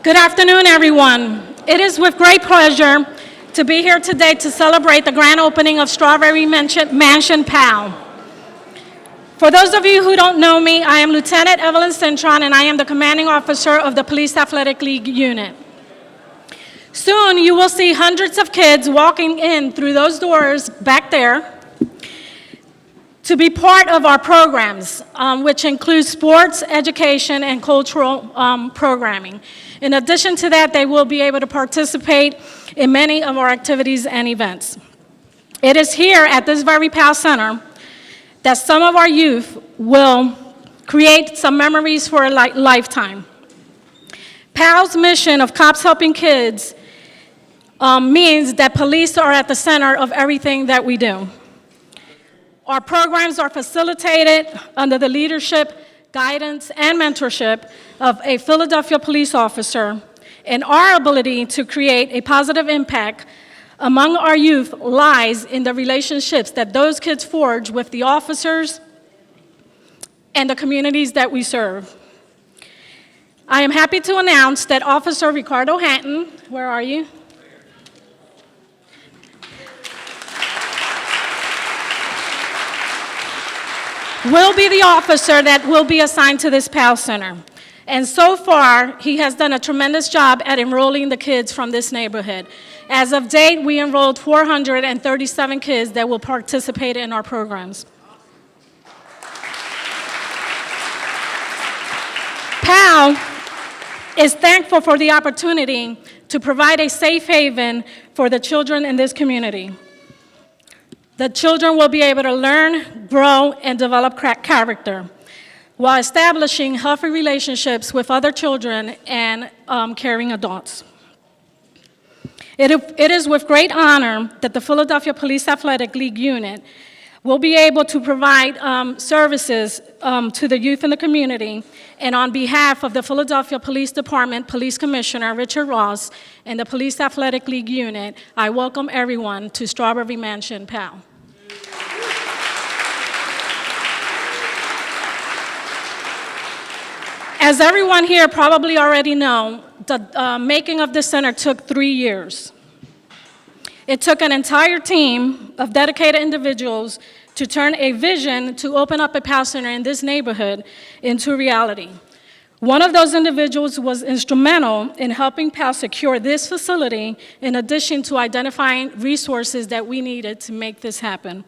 Good afternoon, everyone. It is with great pleasure to be here today to celebrate the grand opening of Strawberry Mansion PAL. For those of you who don't know me, I am Lieutenant Evelyn Cintron, and I am the commanding officer of the Police Athletic League unit. Soon, you will see hundreds of kids walking in through those doors back there to be part of our programs, which include sports, education, and cultural programming. In addition to that, they will be able to participate in many of our activities and events. It is here at this very PAL Center that some of our youth will create some memories for a lifetime. PAL's mission of Cops Helping Kids means that police are at the center of everything that we do. Our programs are facilitated under the leadership, guidance, and mentorship of a Philadelphia police officer, and our ability to create a positive impact among our youth lies in the relationships that those kids forge with the officers and the communities that we serve. I am happy to announce that Officer Ricardo Hatton, where are you? Will be the officer that will be assigned to this PAL Center. And so far, he has done a tremendous job at enrolling the kids from this neighborhood. As of date, we enrolled 437 kids that will participate in our programs. PAL is thankful for the opportunity to provide a safe haven for the children in this community. The children will be able to learn, grow, and develop character while establishing healthy relationships with other children and caring adults. It is with great honor that the Philadelphia Police Athletic League unit will be able to provide services to the youth in the community, and on behalf of the Philadelphia Police Department Police Commissioner Richard Ross and the Police Athletic League unit, I welcome everyone to Strawberry Mansion PAL. As everyone here probably already know, the making of this center took 3 years. It took an entire team of dedicated individuals to turn a vision to open up a PAL Center in this neighborhood into reality. One of those individuals was instrumental in helping PAL secure this facility, in addition to identifying resources that we needed to make this happen.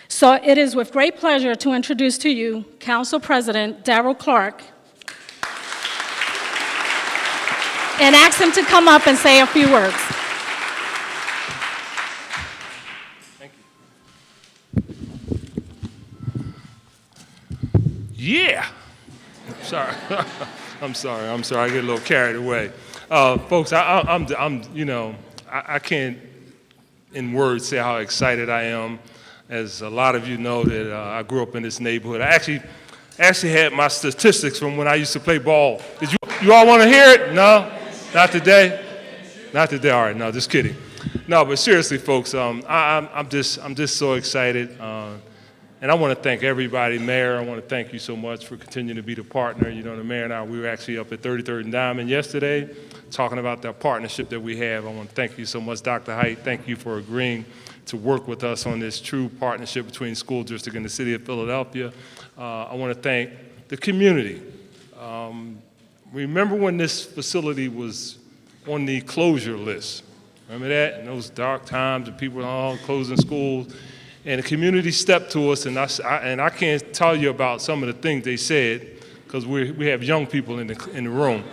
So it is with great pleasure to introduce to you Council President Darrell Clark, and ask him to come up and say a few words. Thank you. Yeah. Sorry. I'm sorry. I get a little carried away. Folks, I can't in words say how excited I am. As a lot of you know that I grew up in this neighborhood. I actually had my statistics from when I used to play ball. Did you all want to hear it? No? Not today? Not today. All right. No, just kidding. No, but seriously, folks, I'm just so excited, and I want to thank everybody. Mayor, I want to thank you so much for continuing to be the partner. You know, the mayor and I, we were actually up at 33rd and Diamond yesterday, talking about that partnership that we have. I want to thank you so much, Dr. Height. Thank you for agreeing to work with us on this true partnership between school district and the city of Philadelphia. I want to thank the community. Remember when this facility was on the closure list? Remember that? In those dark times and people were all closing schools. And the community stepped to us, and I can't tell you about some of the things they said, because we have young people in the room.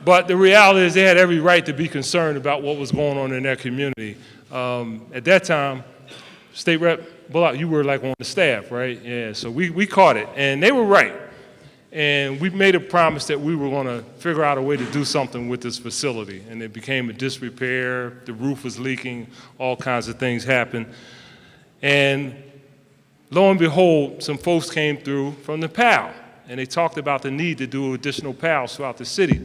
But the reality is they had every right to be concerned about what was going on in their community. At that time, State Rep Bullock, you were like on the staff, right? Yeah, so we caught it, and they were right. And we made a promise that we were going to figure out a way to do something with this facility. And it became a disrepair, the roof was leaking, all kinds of things happened. And lo and behold, some folks came through from the PAL, and they talked about the need to do additional PALs throughout the city.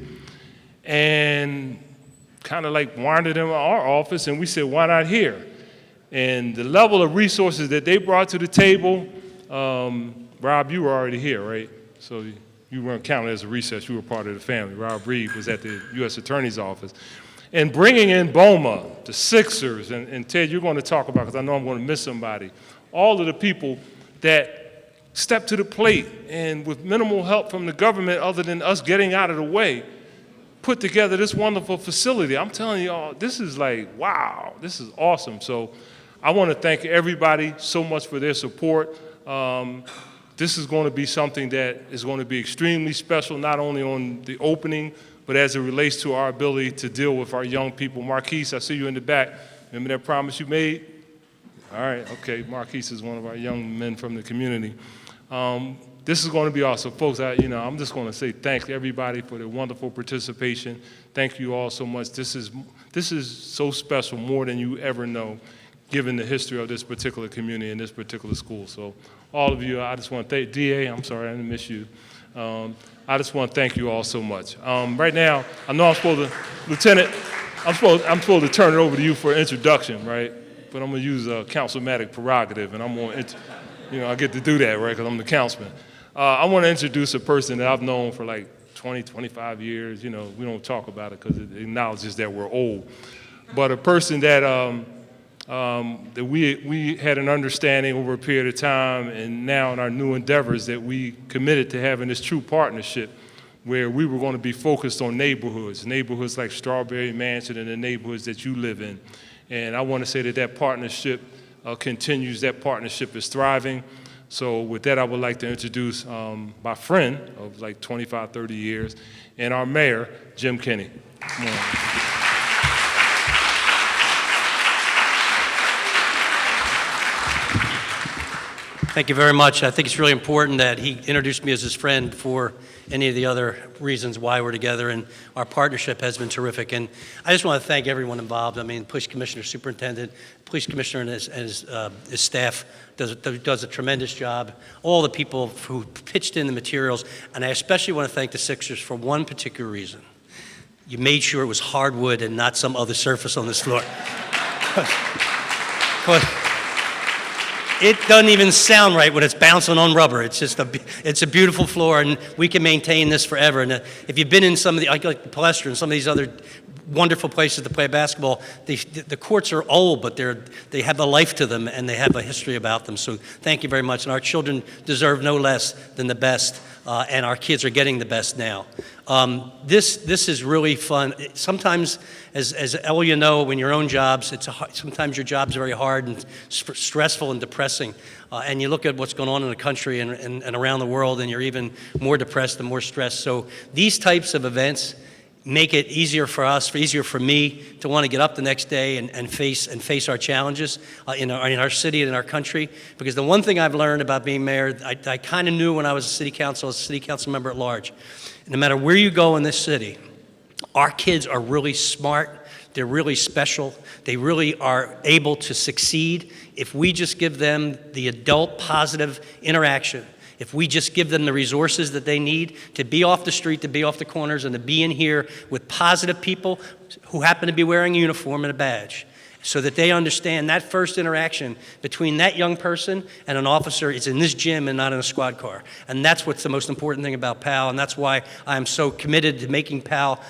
And kind of like wandered in our office, and we said, why not here? And the level of resources that they brought to the table, Rob, you were already here, right? So You weren't counted as a recess, you were part of the family. Rob Reed was at the U.S. Attorney's Office. And bringing in BOMA, the Sixers, and Ted, you're going to talk about, because I know I'm going to miss somebody, all of the people that stepped to the plate and with minimal help from the government other than us getting out of the way, put together this wonderful facility. I'm telling you all, this is like, wow, this is awesome. So I want to thank everybody so much for their support. This is going to be something that is going to be extremely special, not only on the opening, but as it relates to our ability to deal with our young people. Marquise, I see you in the back. Remember that promise you made? All right, okay, Marquise is one of our young men from the community. This is going to be awesome. Folks, I'm just going to say thanks to everybody for their wonderful participation. Thank you all so much. This is so special, more than you ever know, given the history of this particular community and this particular school. So all of you, I just want to thank DA. I'm sorry, I didn't miss you. I just want to thank you all so much. Right now, I know I'm supposed to, Lieutenant, I'm supposed to turn it over to you for an introduction, right? But I'm going to use a councilmatic prerogative, and I'm going to, I get to do that, right, because I'm the councilman. I want to introduce a person that I've known for like 20, 25 years. We don't talk about it because it acknowledges that we're old. But a person that that we had an understanding over a period of time, and now in our new endeavors that we committed to having this true partnership where we were going to be focused on neighborhoods like Strawberry Mansion and the neighborhoods that you live in. And I want to say that partnership continues, that partnership is thriving. So with that, I would like to introduce my friend of like 25, 30 years, and our mayor, Jim Kenney. Come on. Thank you very much. I think it's really important that he introduced me as his friend before any of the other reasons why we're together, and our partnership has been terrific. And I just want to thank everyone involved. I mean, Police Commissioner, Superintendent, Police Commissioner and his staff does a tremendous job. All the people who pitched in the materials, and I especially want to thank the Sixers for one particular reason. You made sure it was hardwood and not some other surface on this floor. It doesn't even sound right when it's bouncing on rubber. It's just it's a beautiful floor, and we can maintain this forever. And if you've been in some of the, like Palestra and some of these other wonderful places to play basketball, the courts are old, but they have a life to them, and they have a history about them. So thank you very much. And our children deserve no less than the best, and our kids are getting the best now. This is really fun. Sometimes, as all you know, when your own jobs, sometimes your job's very hard and stressful and depressing. And you look at what's going on in the country and around the world, and you're even more depressed and more stressed. So these types of events make it easier for us, easier for me to want to get up the next day and face our challenges in our city and in our country. Because the one thing I've learned about being mayor, I kind of knew when I was a city council member at large. No matter where you go in this city, our kids are really smart. They're really special. They really are able to succeed if we just give them the adult positive interaction. If we just give them the resources that they need to be off the street, to be off the corners, and to be in here with positive people who happen to be wearing a uniform and a badge, so that they understand that first interaction between that young person and an officer is in this gym and not in a squad car. And that's what's the most important thing about PAL, and that's why I'm so committed to making PAL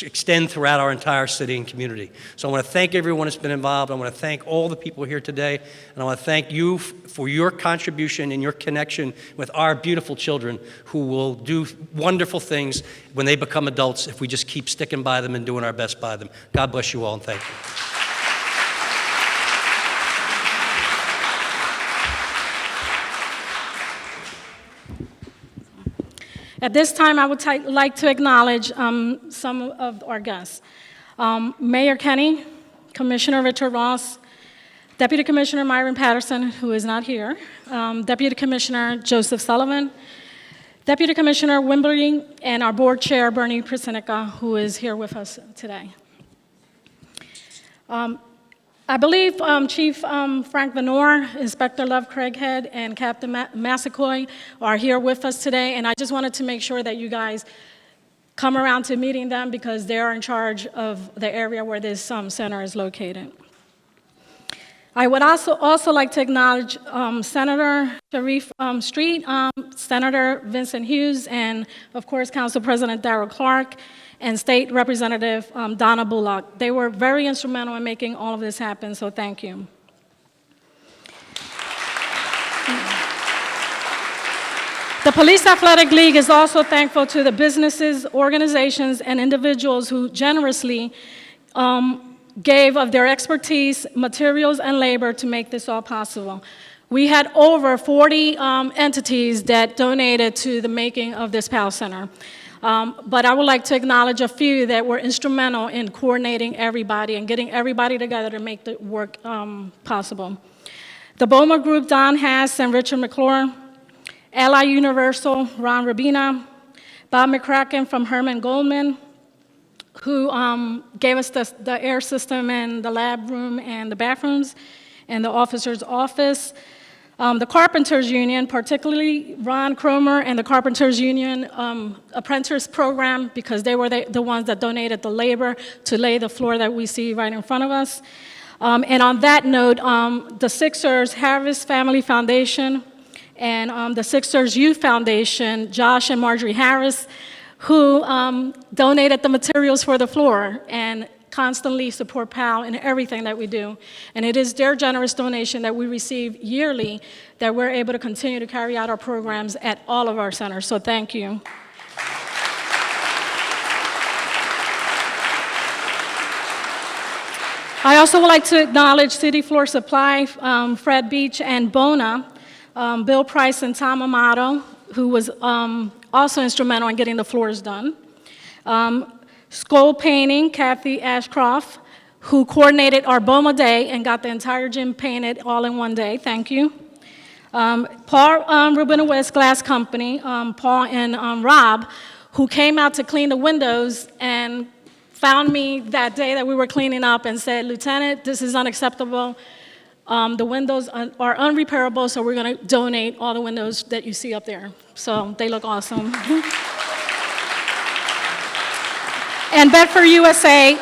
extend throughout our entire city and community. So I want to thank everyone that's been involved. I want to thank all the people here today, and I want to thank you for your contribution and your connection with our beautiful children who will do wonderful things when they become adults if we just keep sticking by them and doing our best by them. God bless you all, and thank you. At this time, I would like to acknowledge some of our guests. Mayor Kenney, Commissioner Richard Ross, Deputy Commissioner Myron Patterson, who is not here, Deputy Commissioner Joseph Sullivan, Deputy Commissioner Wimberly, and our board chair, Bernie Prasinica, who is here with us today. I believe Chief Frank Venor, Inspector Love Craighead, and Captain Massacoy are here with us today, and I just wanted to make sure that you guys come around to meeting them because they are in charge of the area where this center is located. I would also like to acknowledge Senator Sharif Street, Senator Vincent Hughes, and of course Council President Darrell Clark, and State Representative Donna Bullock. They were very instrumental in making all of this happen, so thank you. The Police Athletic League is also thankful to the businesses, organizations, and individuals who generously gave of their expertise, materials, and labor to make this all possible. We had over 40 entities that donated to the making of this PAL Center. But I would like to acknowledge a few that were instrumental in coordinating everybody and getting everybody together to make the work possible. The Boma Group, Don Hass and Richard McClure, Ally Universal, Ron Rabina, Bob McCracken from Herman Goldman, who gave us the air system and the lab room and the bathrooms and the officer's office. The Carpenters Union, particularly Ron Cromer and the Carpenters Union apprentice program, because they were the ones that donated the labor to lay the floor that we see right in front of us. And on that note, the Sixers Harvest Family Foundation and the Sixers Youth Foundation, Josh and Marjorie Harris, who donated the materials for the floor and constantly support PAL in everything that we do. And it is their generous donation that we receive yearly that we're able to continue to carry out our programs at all of our centers. So thank you. I also would like to acknowledge City Floor Supply, Fred Beach and Bona, Bill Price and Tom Amato, who was also instrumental in getting the floors done. Skull Painting, Kathy Ashcroft, who coordinated our Boma Day and got the entire gym painted all in one day. Thank you. Paul Rubinowitz Glass Company, Paul and Rob, who came out to clean the windows and found me that day that we were cleaning up and said, Lieutenant, this is unacceptable. The windows are unrepairable, so we're going to donate all the windows that you see up there. So they look awesome. And Bedford USA,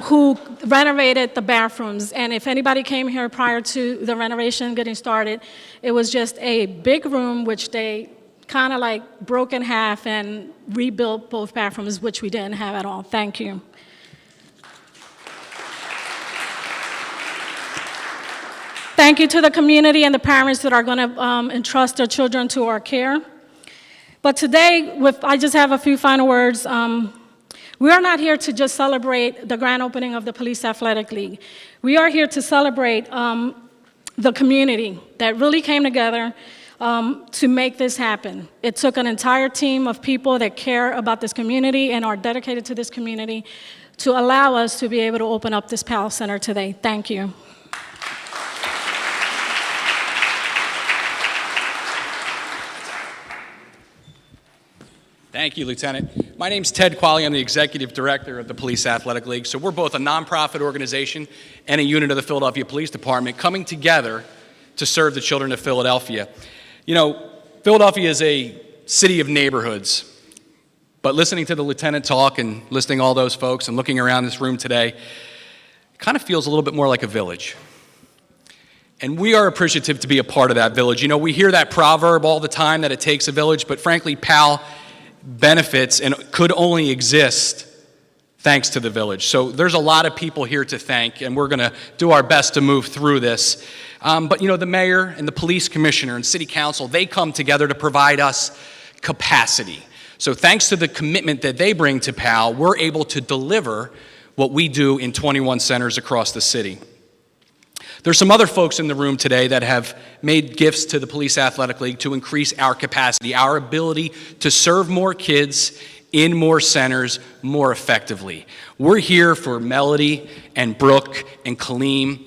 who renovated the bathrooms. And if anybody came here prior to the renovation getting started, it was just a big room, which they kind of like broke in half and rebuilt both bathrooms, which we didn't have at all. Thank you. Thank you to the community and the parents that are going to entrust their children to our care. But today, I just have a few final words. We are not here to just celebrate the grand opening of the Police Athletic League. We are here to celebrate the community that really came together to make this happen. It took an entire team of people that care about this community and are dedicated to this community to allow us to be able to open up this PAL Center today. Thank you. Thank you, Lieutenant. My name's Ted Qualley. I'm the Executive Director of the Police Athletic League. So we're both a nonprofit organization and a unit of the Philadelphia Police Department coming together to serve the children of Philadelphia. You know, Philadelphia is a city of neighborhoods. But listening to the Lieutenant talk and listening to all those folks and looking around this room today, it kind of feels a little bit more like a village. And we are appreciative to be a part of that village. You know, we hear that proverb all the time that it takes a village, but frankly, PAL benefits and could only exist thanks to the village. So there's a lot of people here to thank, and we're going to do our best to move through this. But you know, the mayor and the police commissioner and city council, they come together to provide us capacity. So thanks to the commitment that they bring to PAL, we're able to deliver what we do in 21 centers across the city. There's some other folks in the room today that have made gifts to the Police Athletic League to increase our capacity, our ability to serve more kids in more centers more effectively. We're here for Melody and Brooke and Kaleem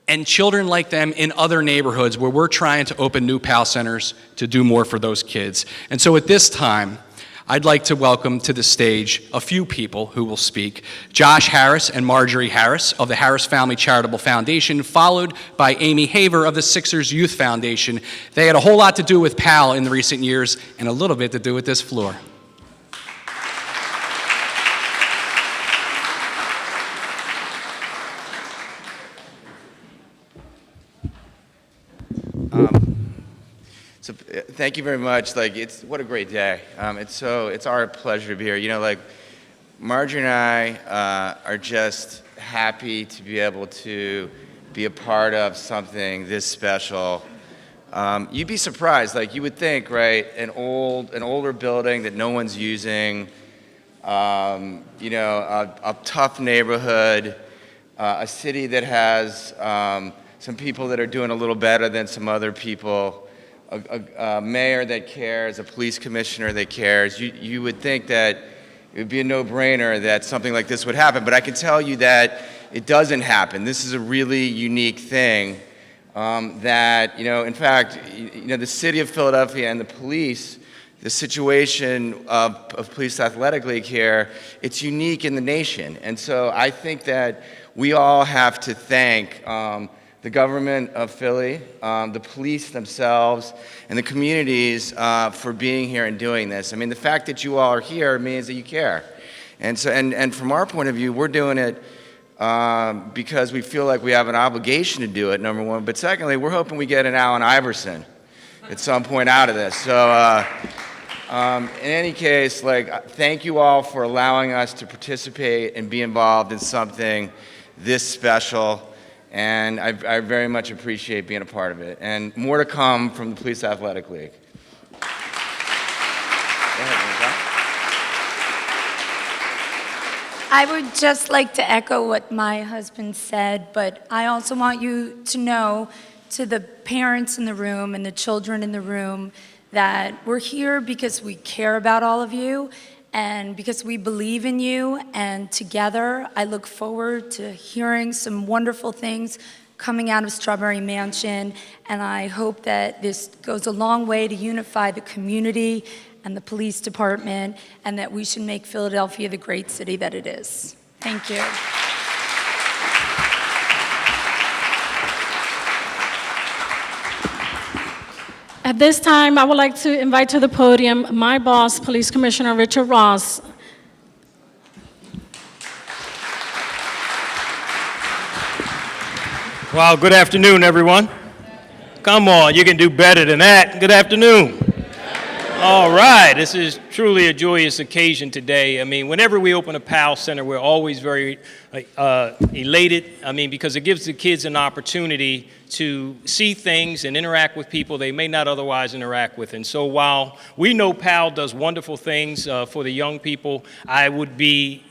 and children like them in other neighborhoods where we're trying to open new PAL centers to do more for those kids. And so at this time, I'd like to welcome to the stage a few people who will speak. Josh Harris and Marjorie Harris of the Harris Family Charitable Foundation, followed by Amy Haver of the Sixers Youth Foundation. They had a whole lot to do with PAL in the recent years and a little bit to do with this floor. Thank you very much. What a great day. It's our pleasure to be here. Marjorie and I are just happy to be able to be a part of something this special. You'd be surprised. You would think, right? An older building that no one's using. A tough neighborhood, a city that has some people that are doing a little better than some other people, a mayor that cares, a police commissioner that cares. You would think that it would be a no-brainer that something like this would happen, but I can tell you that it doesn't happen. This is a really unique thing that, in fact, the city of Philadelphia and the police, the situation of Police Athletic League here, it's unique in the nation. And so I think that we all have to thank the government of Philly, the police themselves, and the communities for being here and doing this. I mean, the fact that you all are here means that you care. And so, and from our point of view, we're doing it because we feel like we have an obligation to do it, number one. But secondly, we're hoping we get an Allen Iverson at some point out of this. So in any case, thank you all for allowing us to participate and be involved in something this special. And I very much appreciate being a part of it. And more to come from the Police Athletic League. Go ahead, I would just like to echo what my husband said, but I also want you to know, to the parents in the room and the children in the room, that we're here because we care about all of you and because we believe in you, and together I look forward to hearing some wonderful things coming out of Strawberry Mansion, and I hope that this goes a long way to unify the community and the police department, and that we should make Philadelphia the great city that it is. Thank you. At this time, I would like to invite to the podium my boss, Police Commissioner Richard Ross. Well, good afternoon, everyone. Come on, you can do better than that. Good afternoon. All right, this is truly a joyous occasion today. I mean, whenever we open a PAL Center, we're always very elated. I mean, because it gives the kids an opportunity to see things and interact with people they may not otherwise interact with. And so while we know PAL does wonderful things for the young people, I would be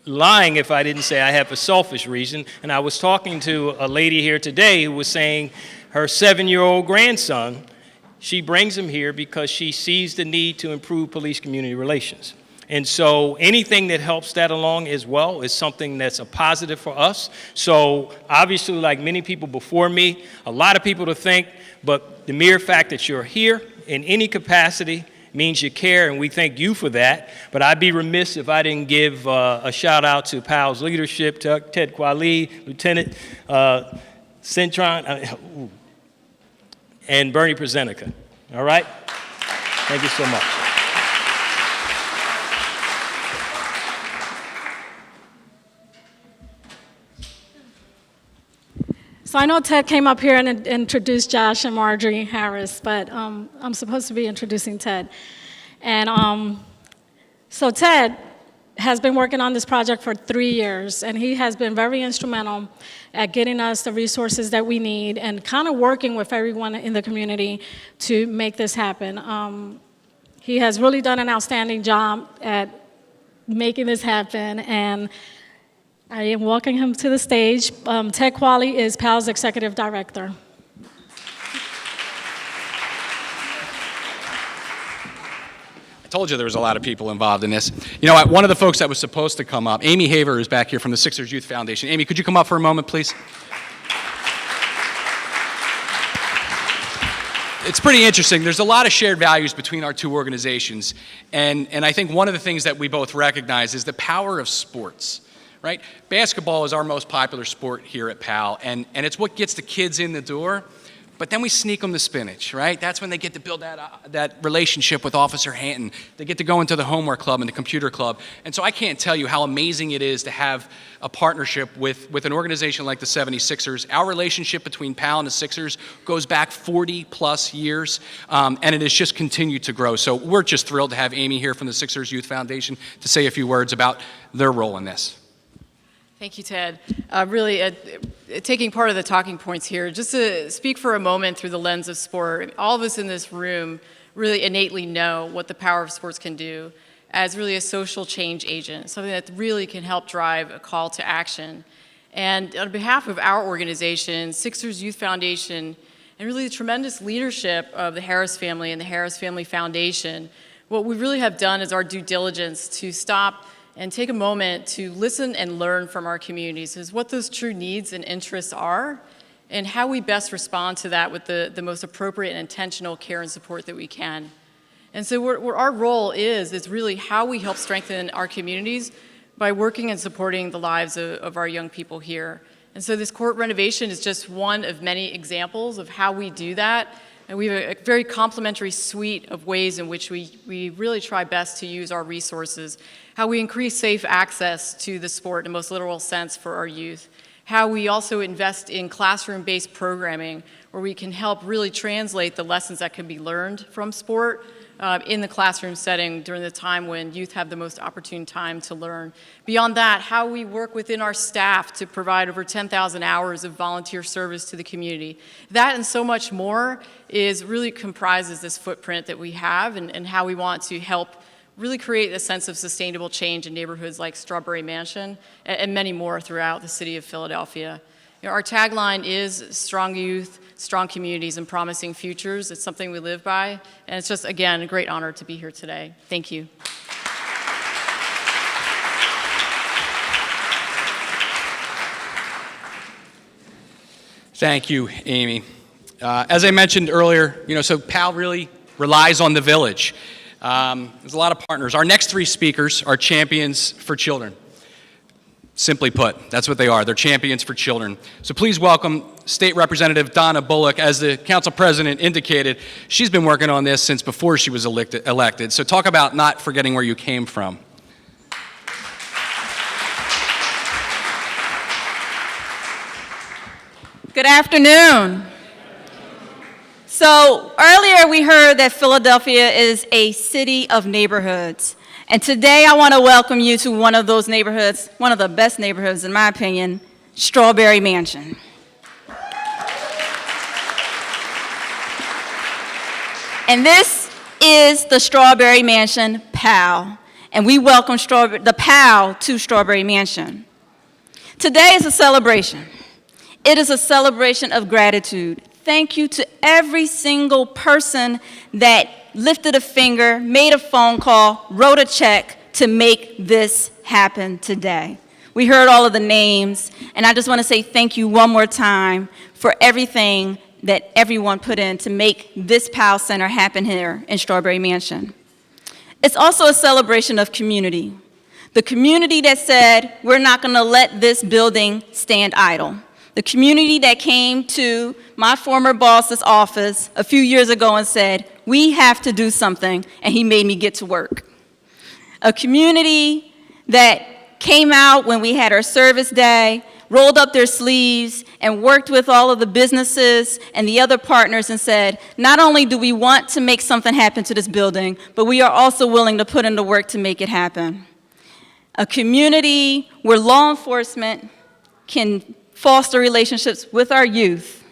lying if I didn't say I have a selfish reason. And I was talking to a lady here today who was saying her 7-year-old grandson, she brings him here because she sees the need to improve police-community relations. And so anything that helps that along as well is something that's a positive for us. So obviously, like many people before me, a lot of people to thank, but the mere fact that you're here in any capacity means you care, and we thank you for that. But I'd be remiss if I didn't give a shout out to PAL's leadership, to Ted Quali, Lieutenant Cintron, and Bernie Presenica. All right? Thank you so much. So I know Ted came up here and introduced Josh and Marjorie Harris, but I'm supposed to be introducing Ted. And so Ted has been working on this project for 3 years, and he has been very instrumental at getting us the resources that we need and kind of working with everyone in the community to make this happen. He has really done an outstanding job at making this happen, and I am welcoming him to the stage. Ted Quali is PAL's Executive Director. I told you there was a lot of people involved in this. You know what? One of the folks that was supposed to come up, Amy Haver, is back here from the Sixers Youth Foundation. Amy, could you come up for a moment, please? It's pretty interesting. There's a lot of shared values between our two organizations. And I think one of the things that we both recognize is the power of sports, right? Basketball is our most popular sport here at PAL, and it's what gets the kids in the door. But then we sneak them the spinach, right? That's when they get to build that relationship with Officer Hanton. They get to go into the homework club and the computer club. And so I can't tell you how amazing it is to have a partnership with an organization like the 76ers. Our relationship between PAL and the Sixers goes back 40 plus years, and it has just continued to grow. So we're just thrilled to have Amy here from the Sixers Youth Foundation to say a few words about their role in this. Thank you, Ted. Really, taking part of the talking points here, just to speak for a moment through the lens of sport, all of us in this room really innately know what the power of sports can do as really a social change agent, something that really can help drive a call to action. And on behalf of our organization, Sixers Youth Foundation, and really the tremendous leadership of the Harris family and the Harris Family Foundation, what we really have done is our due diligence to stop and take a moment to listen and learn from our communities is what those true needs and interests are and how we best respond to that with the most appropriate and intentional care and support that we can. And so what our role is really how we help strengthen our communities by working and supporting the lives of our young people here. And so this court renovation is just one of many examples of how we do that. And we have a very complementary suite of ways in which we really try best to use our resources, how we increase safe access to the sport in the most literal sense for our youth, how we also invest in classroom-based programming where we can help really translate the lessons that can be learned from sport in the classroom setting during the time when youth have the most opportune time to learn. Beyond that, how we work within our staff to provide over 10,000 hours of volunteer service to the community. That and so much more really comprises this footprint that we have and how we want to help really create a sense of sustainable change in neighborhoods like Strawberry Mansion and many more throughout the city of Philadelphia. You know, our tagline is strong youth, strong communities, and promising futures. It's something we live by, and it's just, again, a great honor to be here today. Thank you. Thank you, Amy. As I mentioned earlier, so PAL really relies on the village. There's a lot of partners. Our next three speakers are champions for children. Simply put, that's what they are. They're champions for children. So please welcome State Representative Donna Bullock. As the council president indicated, she's been working on this since before she was elected. So talk about not forgetting where you came from. Good afternoon. So earlier we heard that Philadelphia is a city of neighborhoods. And today I want to welcome you to one of those neighborhoods, one of the best neighborhoods in my opinion, Strawberry Mansion. And this is the Strawberry Mansion PAL. And we welcome the PAL to Strawberry Mansion. Today is a celebration. It is a celebration of gratitude. Thank you to every single person that lifted a finger, made a phone call, wrote a check to make this happen today. We heard all of the names, and I just want to say thank you one more time for everything that everyone put in to make this PAL Center happen here in Strawberry Mansion. It's also a celebration of community. The community that said, we're not going to let this building stand idle. The community that came to my former boss's office a few years ago and said, we have to do something, and he made me get to work. A community that came out when we had our service day, rolled up their sleeves, and worked with all of the businesses and the other partners and said, not only do we want to make something happen to this building, but we are also willing to put in the work to make it happen. A community where law enforcement can foster relationships with our youth,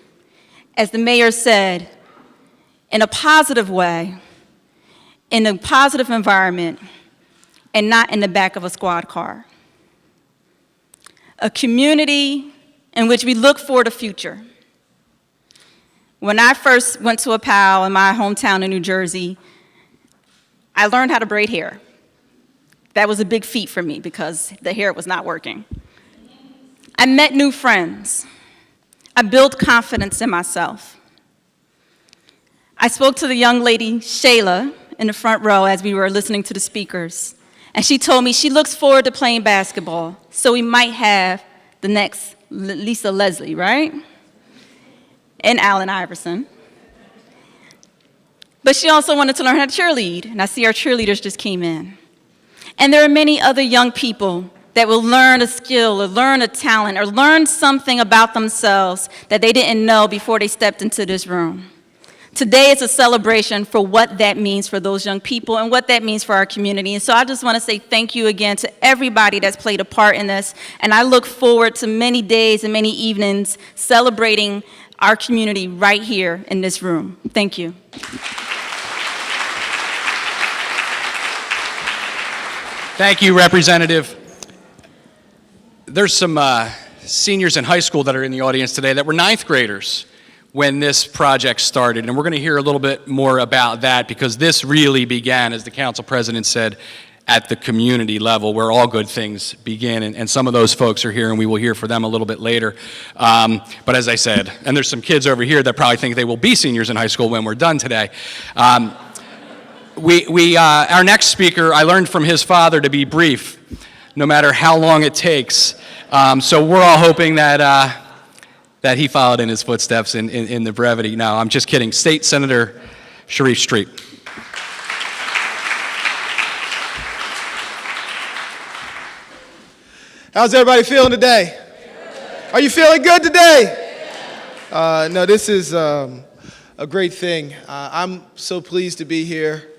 as the mayor said, in a positive way, in a positive environment, and not in the back of a squad car. A community in which we look for the future. When I first went to a PAL in my hometown in New Jersey, I learned how to braid hair. That was a big feat for me because the hair was not working. I met new friends. I built confidence in myself. I spoke to the young lady, Shayla, in the front row as we were listening to the speakers. And she told me she looks forward to playing basketball, so we might have the next Lisa Leslie, right? and Allen Iverson. But she also wanted to learn how to cheerlead, and I see our cheerleaders just came in. And there are many other young people that will learn a skill or learn a talent or learn something about themselves that they didn't know before they stepped into this room. Today is a celebration for what that means for those young people and what that means for our community. And so I just want to say thank you again to everybody that's played a part in this. And I look forward to many days and many evenings celebrating our community right here in this room. Thank you. Thank you, Representative. There's some seniors in high school that are in the audience today that were ninth graders when this project started, and we're going to hear a little bit more about that because this really began, as the council president said, at the community level where all good things begin, and some of those folks are here and we will hear from them a little bit later. But as I said, and there's some kids over here that probably think they will be seniors in high school when we're done today. Our next speaker, I learned from his father to be brief, no matter how long it takes. So we're all hoping that he followed in his footsteps in the brevity. No, I'm just kidding. State Senator Sharif Street. How's everybody feeling today? Are you feeling good today? No, this is a great thing. I'm so pleased to be here.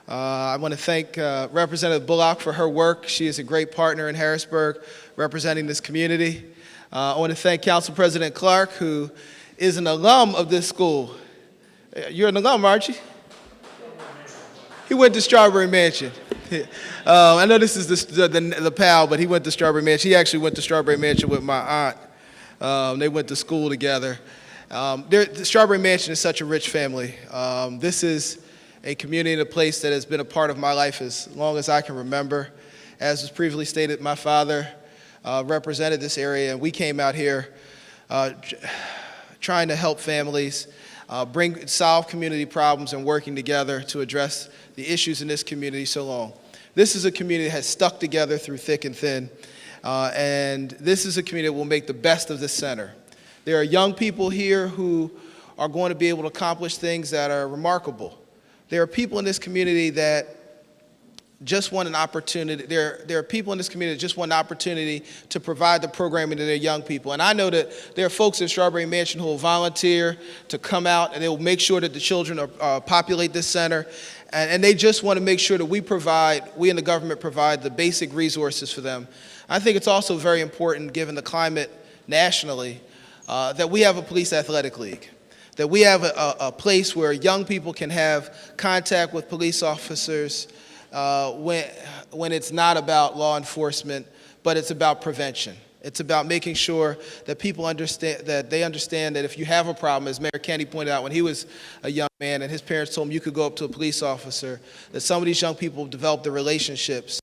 I want to thank Representative Bullock for her work. She is a great partner in Harrisburg representing this community. I want to thank Council President Clark, who is an alum of this school. You're an alum, aren't you? He went to Strawberry Mansion. I know this is the PAL, but he went to Strawberry Mansion. He actually went to Strawberry Mansion with my aunt. They went to school together. The Strawberry Mansion is such a rich family. This is a community and a place that has been a part of my life as long as I can remember. As was previously stated, my father represented this area, and we came out here trying to help families, solve community problems, and working together to address the issues in this community so long. This is a community that has stuck together through thick and thin, and this is a community that will make the best of this center. There are young people here who are going to be able to accomplish things that are remarkable. There are people in this community that just want an opportunity. There are people in this community that just want an opportunity to provide the programming to their young people. And I know that there are folks at Strawberry Mansion who will volunteer to come out, and they will make sure that the children populate this center. And they just want to make sure that we in the government provide the basic resources for them. I think it's also very important, given the climate nationally, that we have a police athletic league. That we have a place where young people can have contact with police officers when it's not about law enforcement, but it's about prevention. It's about making sure that people understand that if you have a problem, as Mayor Kenny pointed out when he was a young man and his parents told him you could go up to a police officer, that some of these young people develop the relationships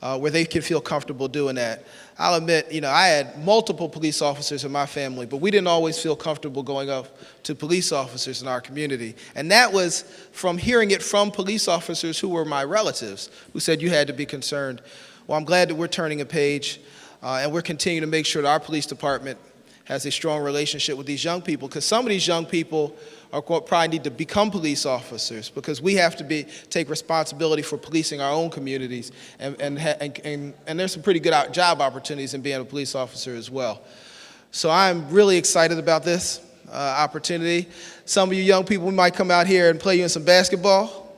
where they can feel comfortable doing that. I'll admit, I had multiple police officers in my family, but we didn't always feel comfortable going up to police officers in our community. And that was from hearing it from police officers who were my relatives, who said you had to be concerned. Well, I'm glad that we're turning a page, and we're continuing to make sure that our police department has a strong relationship with these young people, because some of these young people probably need to become police officers, because we have to take responsibility for policing our own communities, and there's some pretty good job opportunities in being a police officer as well. So I'm really excited about this opportunity. Some of you young people, we might come out here and play you in some basketball.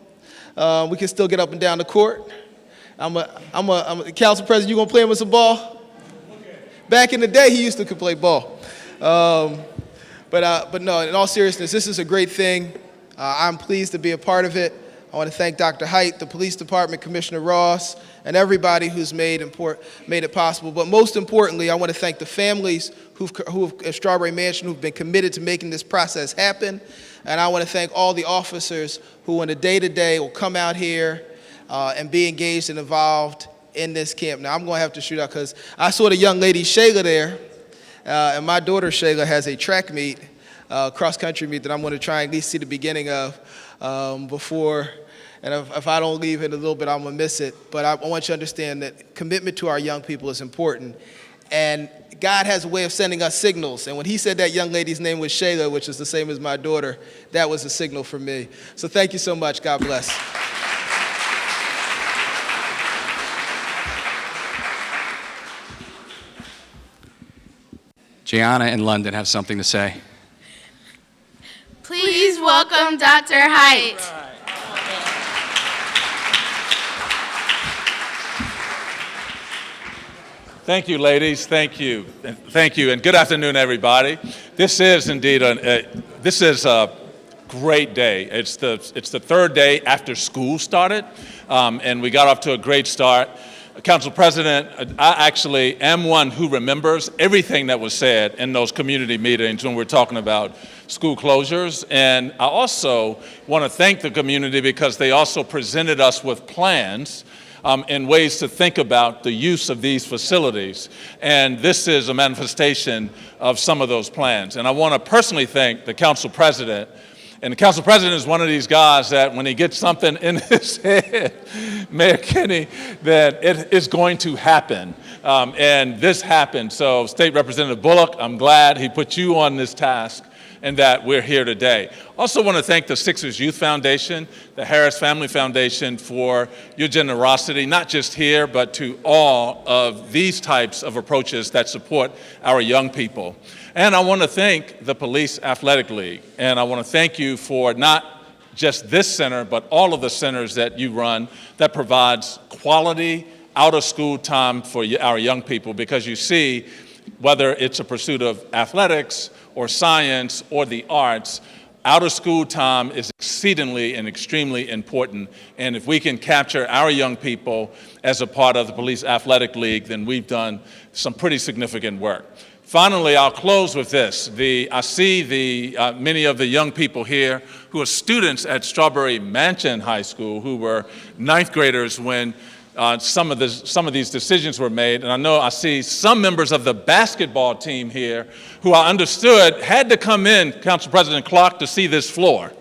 We can still get up and down the court. I'm a council president. You gonna play him with some ball? Back in the day, he used to play ball. But no, in all seriousness, this is a great thing. I'm pleased to be a part of it. I want to thank Dr. Height, the police department, Commissioner Ross, and everybody who's made it possible. But most importantly, I want to thank the families who've at Strawberry Mansion who've been committed to making this process happen. And I want to thank all the officers who on a day-to-day will come out here and be engaged and involved in this camp. Now, I'm going to have to shoot out because I saw the young lady Shayla there. And my daughter Shayla has a track meet, cross-country meet that I'm going to try and at least see the beginning of before. And if I don't leave in a little bit, I'm going to miss it. But I want you to understand that commitment to our young people is important. And God has a way of sending us signals. And when he said that young lady's name was Shayla, which is the same as my daughter, that was a signal for me. So thank you so much. God bless. Gianna and London have something to say. Please welcome Dr. Height. Thank you, ladies. Thank you. Thank you. And good afternoon, everybody. This is indeed this is a great day. It's the third day after school started, and we got off to a great start. Council President, I actually am one who remembers everything that was said in those community meetings when we're talking about school closures. And I also want to thank the community because they also presented us with plans and ways to think about the use of these facilities. And this is a manifestation of some of those plans. And I want to personally thank the Council President. And the Council President is one of these guys that when he gets something in his head, Mayor Kinney, that it is going to happen. And this happened. So State Representative Bullock, I'm glad he put you on this task and that we're here today. Also want to thank the Sixers Youth Foundation, the Harris Family Foundation for your generosity, not just here, but to all of these types of approaches that support our young people. And I want to thank the Police Athletic League, and I want to thank you for not just this center, but all of the centers that you run that provides quality out-of-school time for our young people, because you see, whether it's a pursuit of athletics or science or the arts, out-of-school time is exceedingly and extremely important. And if we can capture our young people as a part of the Police Athletic League, then we've done some pretty significant work. Finally, I'll close with this. I see many of the young people here who are students at Strawberry Mansion High School who were ninth graders when some of these decisions were made. And I see some members of the basketball team here who I understood had to come in, Council President Clark, to see this floor.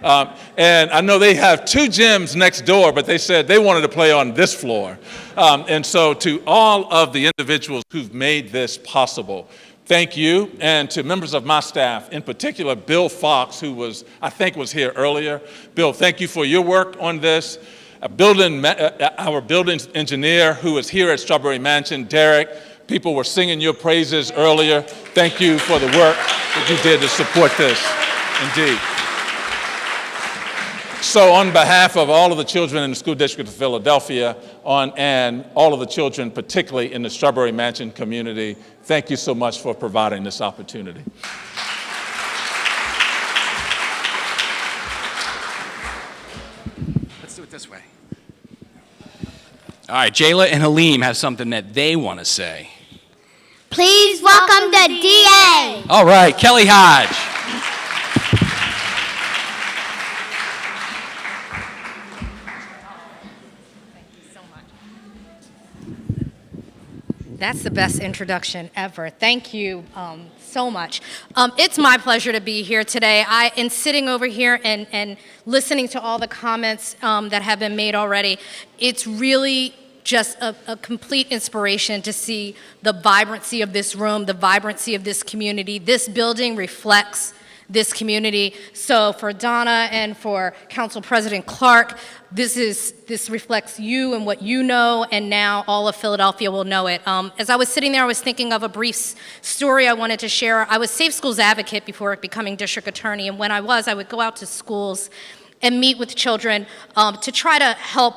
And I know they have two gyms next door, but they said they wanted to play on this floor. And so to all of the individuals who've made this possible, thank you. And to members of my staff, in particular, Bill Fox, who I think was here earlier. Bill, thank you for your work on this. Our building engineer who is here at Strawberry Mansion, Derek, people were singing your praises earlier. Thank you for the work that you did to support this, indeed. So on behalf of all of the children in the School District of Philadelphia and all of the children, particularly in the Strawberry Mansion community, thank you so much for providing this opportunity. Let's do it this way. All right, Jayla and Halim have something that they want to say. Please welcome the DA. All right, Kelly Hodge. That's the best introduction ever. Thank you so much. It's my pleasure to be here today. In sitting over here and listening to all the comments that have been made already, it's really just a complete inspiration to see the vibrancy of this room, the vibrancy of this community. This building reflects this community. So for Donna and for Council President Clark, this reflects you and what you know, and now all of Philadelphia will know it. As I was sitting there, I was thinking of a brief story I wanted to share. I was Safe Schools advocate before becoming district attorney, and when I would go out to schools and meet with children to try to help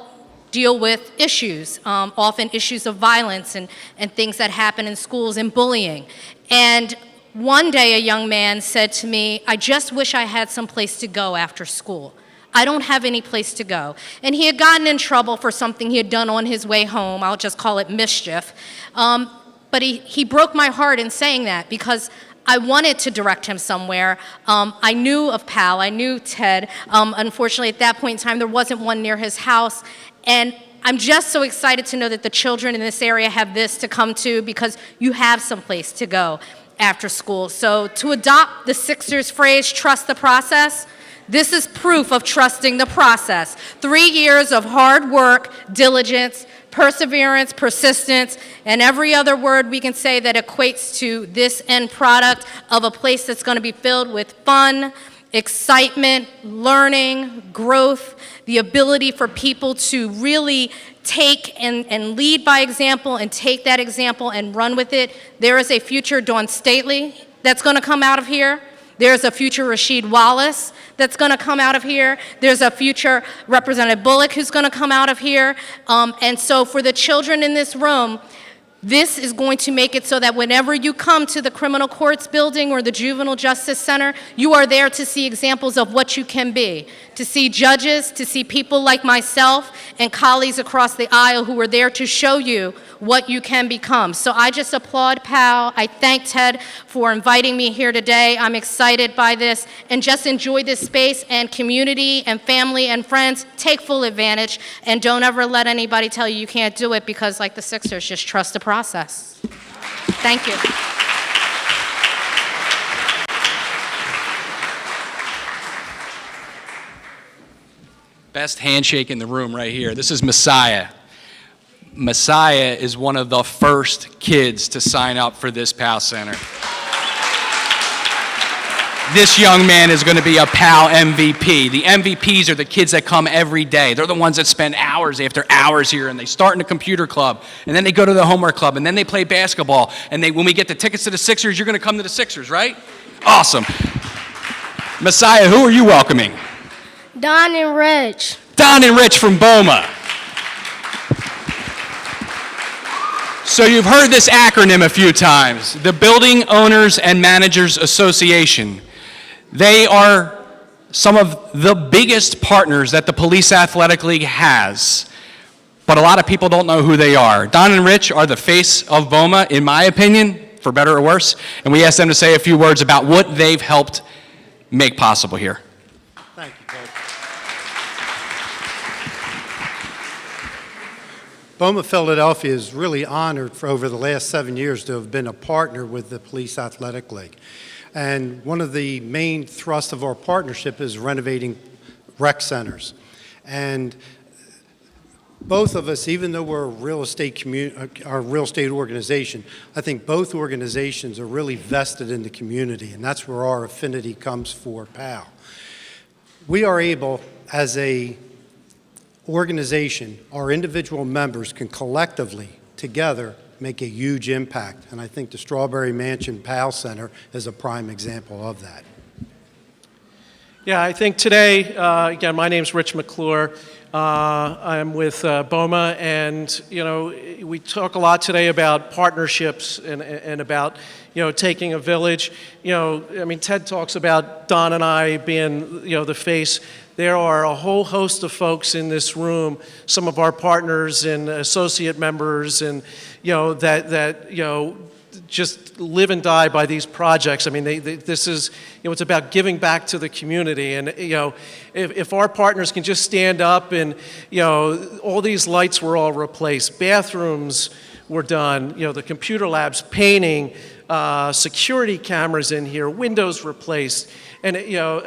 deal with issues, often issues of violence and things that happen in schools and bullying. And one day a young man said to me, "I just wish I had some place to go after school. I don't have any place to go." And he had gotten in trouble for something he had done on his way home. I'll just call it mischief. But he broke my heart in saying that, because I wanted to direct him somewhere. I knew of PAL, I knew Ted. Unfortunately, at that point in time, there wasn't one near his house. And I'm just so excited to know that the children in this area have this to come to, because you have some place to go after school. So to adopt the Sixers phrase, trust the process, this is proof of trusting the process. 3 years of hard work, diligence, perseverance, persistence, and every other word we can say that equates to this end product of a place that's going to be filled with fun, excitement, learning, growth, the ability for people to really take and lead by example and take that example and run with it. There is a future Dawn Stately that's going to come out of here. There's a future Rasheed Wallace that's going to come out of here. There's a future Representative Bullock who's going to come out of here. And so for the children in this room, this is going to make it so that whenever you come to the criminal courts building or the juvenile justice center, you are there to see examples of what you can be, to see judges, to see people like myself and colleagues across the aisle who are there to show you what you can become. So I just applaud PAL. I thank Ted for inviting me here today. I'm excited by this, and just enjoy this space, and community and family and friends, take full advantage, and don't ever let anybody tell you you can't do it, because like the Sixers, just trust the process. Thank you. Best handshake in the room right here. This is Messiah. Messiah is one of the first kids to sign up for this PAL Center. This young man is going to be a PAL MVP. The MVPs are the kids that come every day. They're the ones that spend hours after hours here, and they start in the computer club, and then they go to the homework club, and then they play basketball. And when we get the tickets to the Sixers, you're going to come to the Sixers, right? Awesome. Messiah, who are you welcoming? Don and Rich. Don and Rich from BOMA. So you've heard this acronym a few times, the Building Owners and Managers Association. They are some of the biggest partners that the Police Athletic League has, but a lot of people don't know who they are. Don and Rich are the face of BOMA, in my opinion, for better or worse, and we asked them to say a few words about what they've helped make possible here. Thank you, Ted. BOMA Philadelphia is really honored for over the last 7 years to have been a partner with the Police Athletic League. And one of the main thrusts of our partnership is renovating rec centers. And both of us, even though we're a real estate organization, I think both organizations are really vested in the community, and that's where our affinity comes for PAL. We are able, as a organization, our individual members can collectively, together, make a huge impact. And I think the Strawberry Mansion PAL Center is a prime example of that. Yeah, I think today, again, my name's Rich McClure. I'm with BOMA, and, you know, we talk a lot today about partnerships and about, you know, taking a village. You know, I mean, Ted talks about Don and I being, you know, the face. There are a whole host of folks in this room, some of our partners and associate members, and, you know, that you know, just live and die by these projects. I mean, this is, you know, it's about giving back to the community. And, you know, if our partners can just stand up and, you know, all these lights were all replaced, bathrooms were done, you know, the computer labs, painting, security cameras in here, windows replaced, and, you know,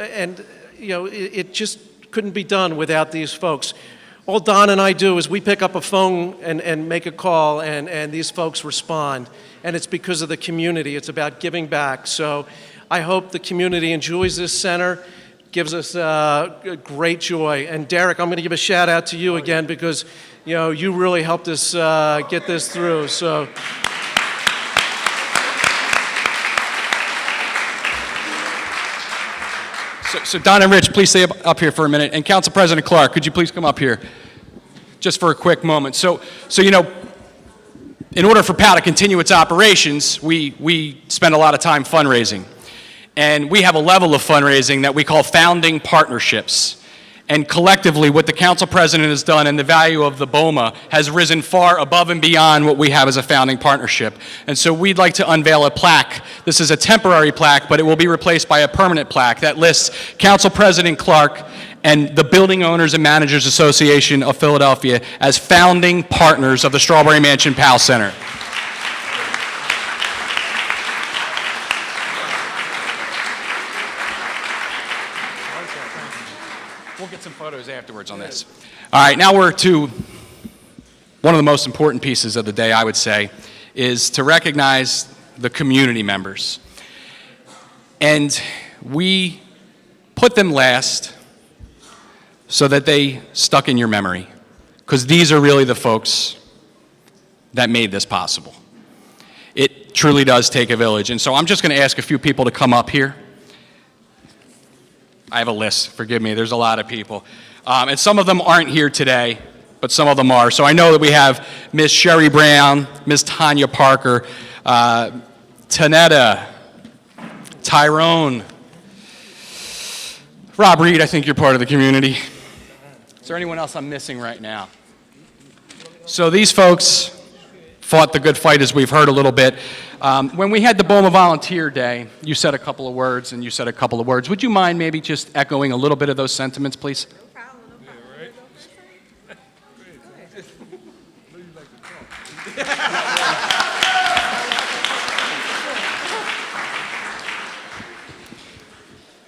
it just couldn't be done without these folks. All Don and I do is we pick up a phone and make a call, and these folks respond. And it's because of the community. It's about giving back. So I hope the community enjoys this center, gives us great joy. And Derek, I'm going to give a shout out to you again, because, you know, you really helped us get this through. So. So Don and Rich, please stay up here for a minute. And Council President Clark, could you please come up here just for a quick moment? So you know, in order for PAL to continue its operations, we spend a lot of time fundraising. And we have a level of fundraising that we call founding partnerships. And collectively, what the Council President has done and the value of the BOMA has risen far above and beyond what we have as a founding partnership. And so we'd like to unveil a plaque. This is a temporary plaque, but it will be replaced by a permanent plaque that lists Council President Clark and the Building Owners and Managers Association of Philadelphia as founding partners of the Strawberry Mansion PAL Center. We'll get some photos afterwards on this. All right, now we're to one of the most important pieces of the day, I would say, is to recognize the community members. And we put them last so that they stuck in your memory, because these are really the folks that made this possible. It truly does take a village. And so I'm just going to ask a few people to come up here. I have a list, forgive me, there's a lot of people. And some of them aren't here today, but some of them are. So I know that we have Miss Sherry Brown, Miss Tanya Parker, Tanetta, Tyrone, Rob Reed, I think you're part of the community. Is there anyone else I'm missing right now? So these folks fought the good fight, as we've heard a little bit. When we had the Boma Volunteer Day, you said a couple of words and you said a couple of words. Would you mind maybe just echoing a little bit of those sentiments, please?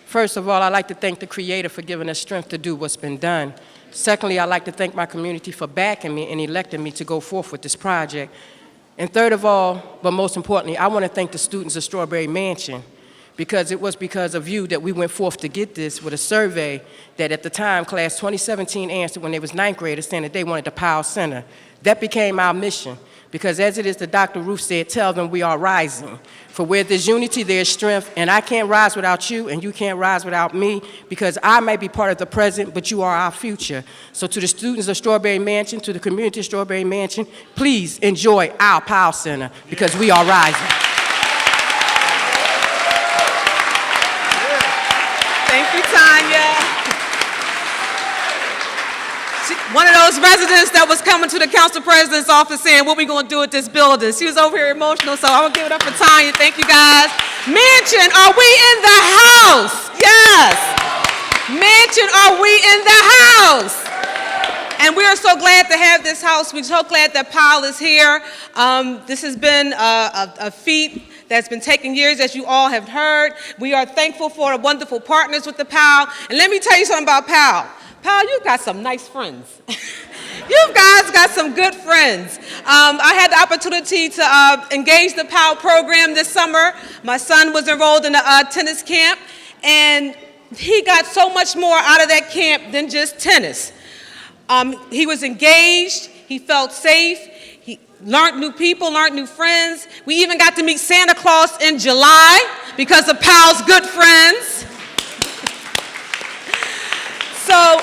First of all, I'd like to thank the Creator for giving us strength to do what's been done. Secondly, I'd like to thank my community for backing me and electing me to go forth with this project. And third of all, but most importantly, I want to thank the students of Strawberry Mansion, because it was because of you that we went forth to get this with a survey that at the time, class 2017 answered when they was ninth graders saying that they wanted the Powell Center. That became our mission, because as it is the Dr. Ruth said, tell them we are rising. For where there's unity, there's strength, and I can't rise without you, and you can't rise without me, because I may be part of the present, but you are our future. So to the students of Strawberry Mansion, to the community of Strawberry Mansion, please enjoy our Powell Center, because we are rising. Thank you, Tanya. One of those residents that was coming to the council president's office saying, what we going to do with this building? She was over here emotional, so I'm going to give it up for Tanya. Thank you, guys. Mansion, are we in the house? Yes. Mansion, are we in the house? And we are so glad to have this house. We're so glad that Powell is here. This has been a feat that's been taking years, as you all have heard. We are thankful for the wonderful partners with the Powell. And let me tell you something about Powell. Powell, you've got some nice friends. You guys got some good friends. I had the opportunity to engage the Powell program this summer. My son was enrolled in a tennis camp, and he got so much more out of that camp than just tennis. He was engaged, he felt safe, he learned new people, learned new friends. We even got to meet Santa Claus in July because of Powell's good friends. So,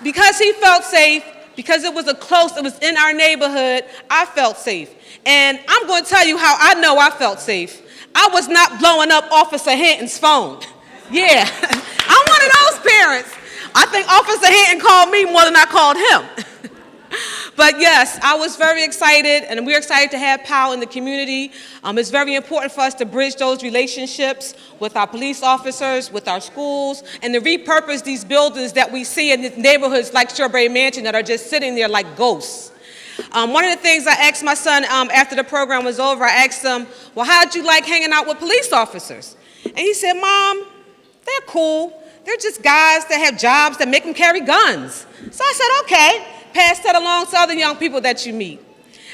because he felt safe, because it was it was in our neighborhood, I felt safe. And I'm going to tell you how I know I felt safe. I was not blowing up Officer Hinton's phone. Yeah, I'm one of those parents. I think Officer Hinton called me more than I called him. But yes, I was very excited, and we're excited to have Powell in the community. It's very important for us to bridge those relationships with our police officers, with our schools, and to repurpose these buildings that we see in neighborhoods like Strawberry Mansion that are just sitting there like ghosts. One of the things I asked my son after the program was over, I asked him, well, how'd you like hanging out with police officers? And he said, Mom, they're cool. They're just guys that have jobs that make them carry guns. So I said, okay. Pass that along to other young people that you meet.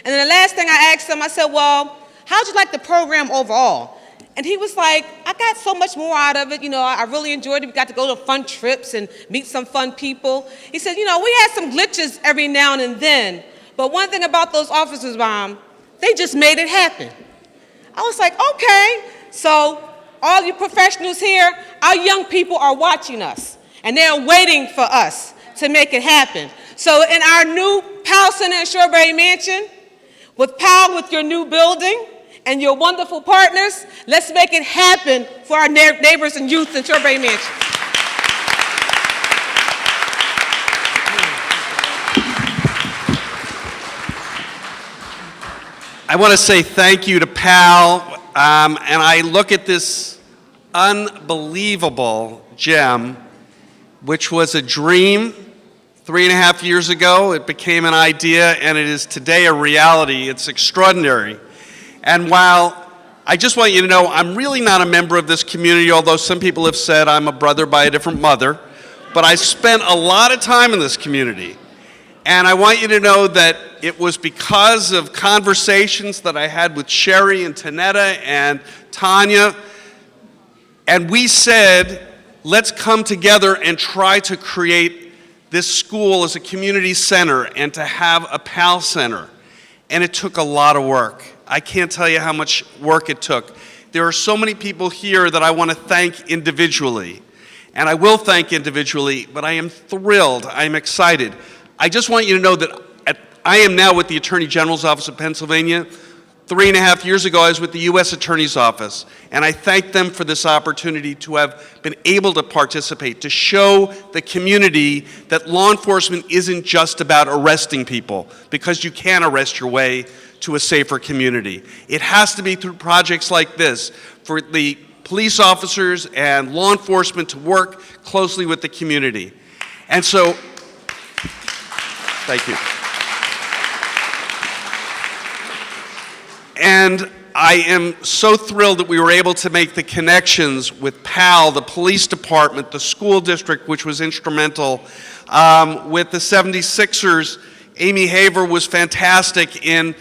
And then the last thing I asked him, I said, well, how'd you like the program overall? And he was like, I got so much more out of it. You know, I really enjoyed it. We got to go to fun trips and meet some fun people. He said, you know, we had some glitches every now and then, but one thing about those officers, Mom, they just made it happen. I was like, okay. So all you professionals here, our young people are watching us, and they're waiting for us to make it happen. So in our new Powell Center in Strawberry Mansion, with Powell, with your new building and your wonderful partners, let's make it happen for our neighbors and youth in Strawberry Mansion. I want to say thank you to Powell, and I look at this unbelievable gem, which was a dream 3.5 years ago. It became an idea, and it is today a reality. It's extraordinary. And while I just want you to know, I'm really not a member of this community, although some people have said I'm a brother by a different mother, but I spent a lot of time in this community. And I want you to know that it was because of conversations that I had with Sherry and Tanetta and Tanya, and we said, let's come together and try to create this school as a community center and to have a PAL center. And it took a lot of work. I can't tell you how much work it took. There are so many people here that I want to thank individually. And I will thank individually, but I am thrilled, I am excited. I just want you to know that I am now with the Attorney General's Office of Pennsylvania. 3.5 years ago, I was with the U.S. Attorney's Office, and I thank them for this opportunity to have been able to participate, to show the community that law enforcement isn't just about arresting people, because you can arrest your way to a safer community. It has to be through projects like this for the police officers and law enforcement to work closely with the community. And so, thank you. And I am so thrilled that we were able to make the connections with PAL, the police department, the school district, which was instrumental. With the 76ers, Amy Haver was fantastic in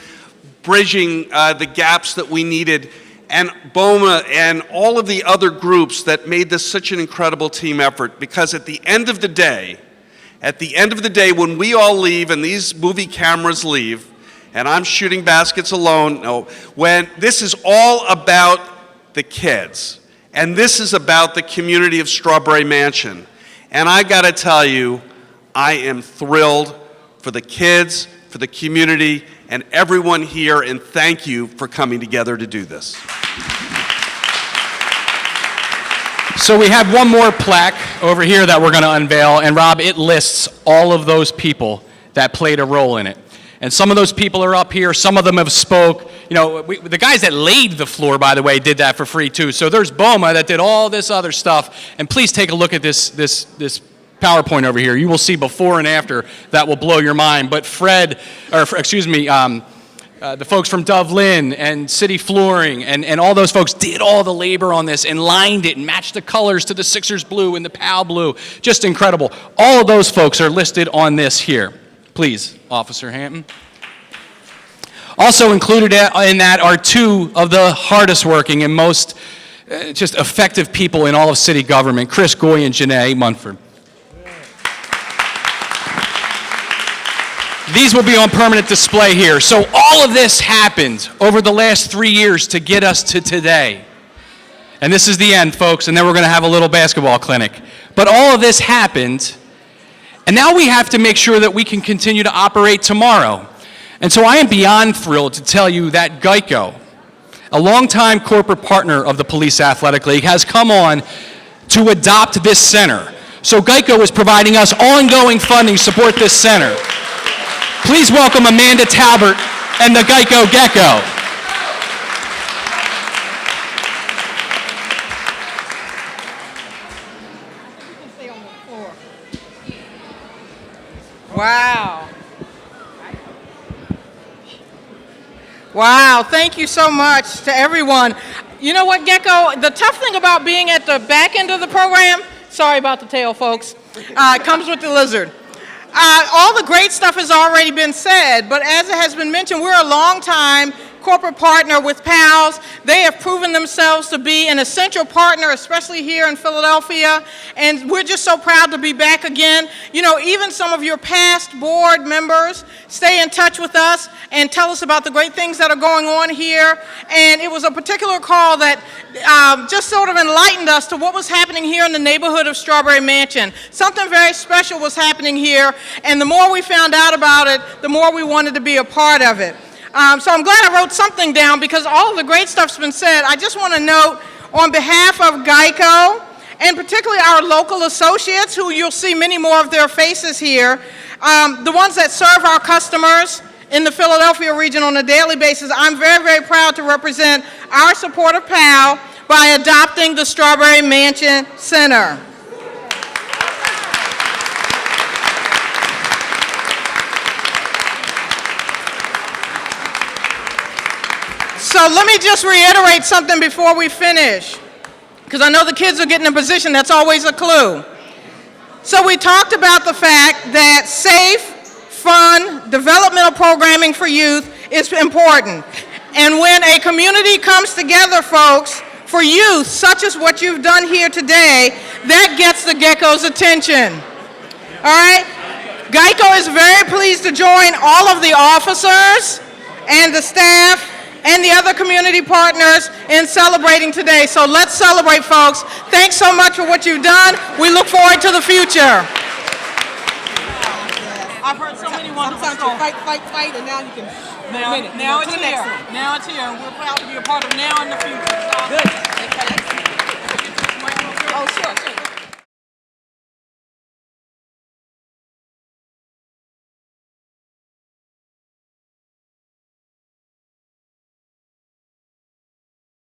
bridging the gaps that we needed. And BOMA and all of the other groups that made this such an incredible team effort, because at the end of the day, when we all leave and these movie cameras leave, and I'm shooting baskets alone, no, when this is all about the kids, and this is about the community of Strawberry Mansion. And I gotta tell you, I am thrilled for the kids, for the community, and everyone here, and thank you for coming together to do this. So we have one more plaque over here that we're going to unveil, and Rob, it lists all of those people that played a role in it. And some of those people are up here, some of them have spoke. You know, the guys that laid the floor, by the way, did that for free too. So there's BOMA that did all this other stuff, and please take a look at this PowerPoint over here. You will see before and after that will blow your mind. But the folks from Dove Lynn and City Flooring and all those folks did all the labor on this and lined it and matched the colors to the Sixers blue and the PAL blue. Just incredible. All of those folks are listed on this here. Please, Officer Hampton. Also included in that are two of the hardest working and most just effective people in all of city government, Chris Goy and Janae Munford. These will be on permanent display here. So all of this happened over the last 3 years to get us to today. And this is the end, folks, and then we're going to have a little basketball clinic. But all of this happened, and now we have to make sure that we can continue to operate tomorrow. And so I am beyond thrilled to tell you that Geico, a longtime corporate partner of the Police Athletic League, has come on to adopt this center. So Geico is providing us ongoing funding to support this center. Please welcome Amanda Talbert and the Geico Gecko. Wow. Wow, thank you so much to everyone. You know what, Gecko, the tough thing about being at the back end of the program, sorry about the tail, folks, comes with the lizard. All the great stuff has already been said, but as it has been mentioned, we're a long-time corporate partner with PALS. They have proven themselves to be an essential partner, especially here in Philadelphia, and we're just so proud to be back again. You know, even some of your past board members stay in touch with us and tell us about the great things that are going on here, and it was a particular call that just sort of enlightened us to what was happening here in the neighborhood of Strawberry Mansion. Something very special was happening here, and the more we found out about it, the more we wanted to be a part of it. So I'm glad I wrote something down because all of the great stuff's been said. I just want to note on behalf of Geico, and particularly our local associates, who you'll see many more of their faces here, the ones that serve our customers in the Philadelphia region on a daily basis, I'm very, very proud to represent our support of PAL by adopting the Strawberry Mansion Center. So let me just reiterate something before we finish, because I know the kids are getting in position. That's always a clue. So we talked about the fact that safe, fun, developmental programming for youth is important. And when a community comes together, folks, for youth, such as what you've done here today, that gets the Gecko's attention. All right? Geico is very pleased to join all of the officers and the staff and the other community partners in celebrating today. So let's celebrate, folks. Thanks so much for what you've done. We look forward to the future. I've heard so many wonderful stories. Fight, and now you can. Now it's here. Now it's here. We're proud to be a part of now and the future. Good.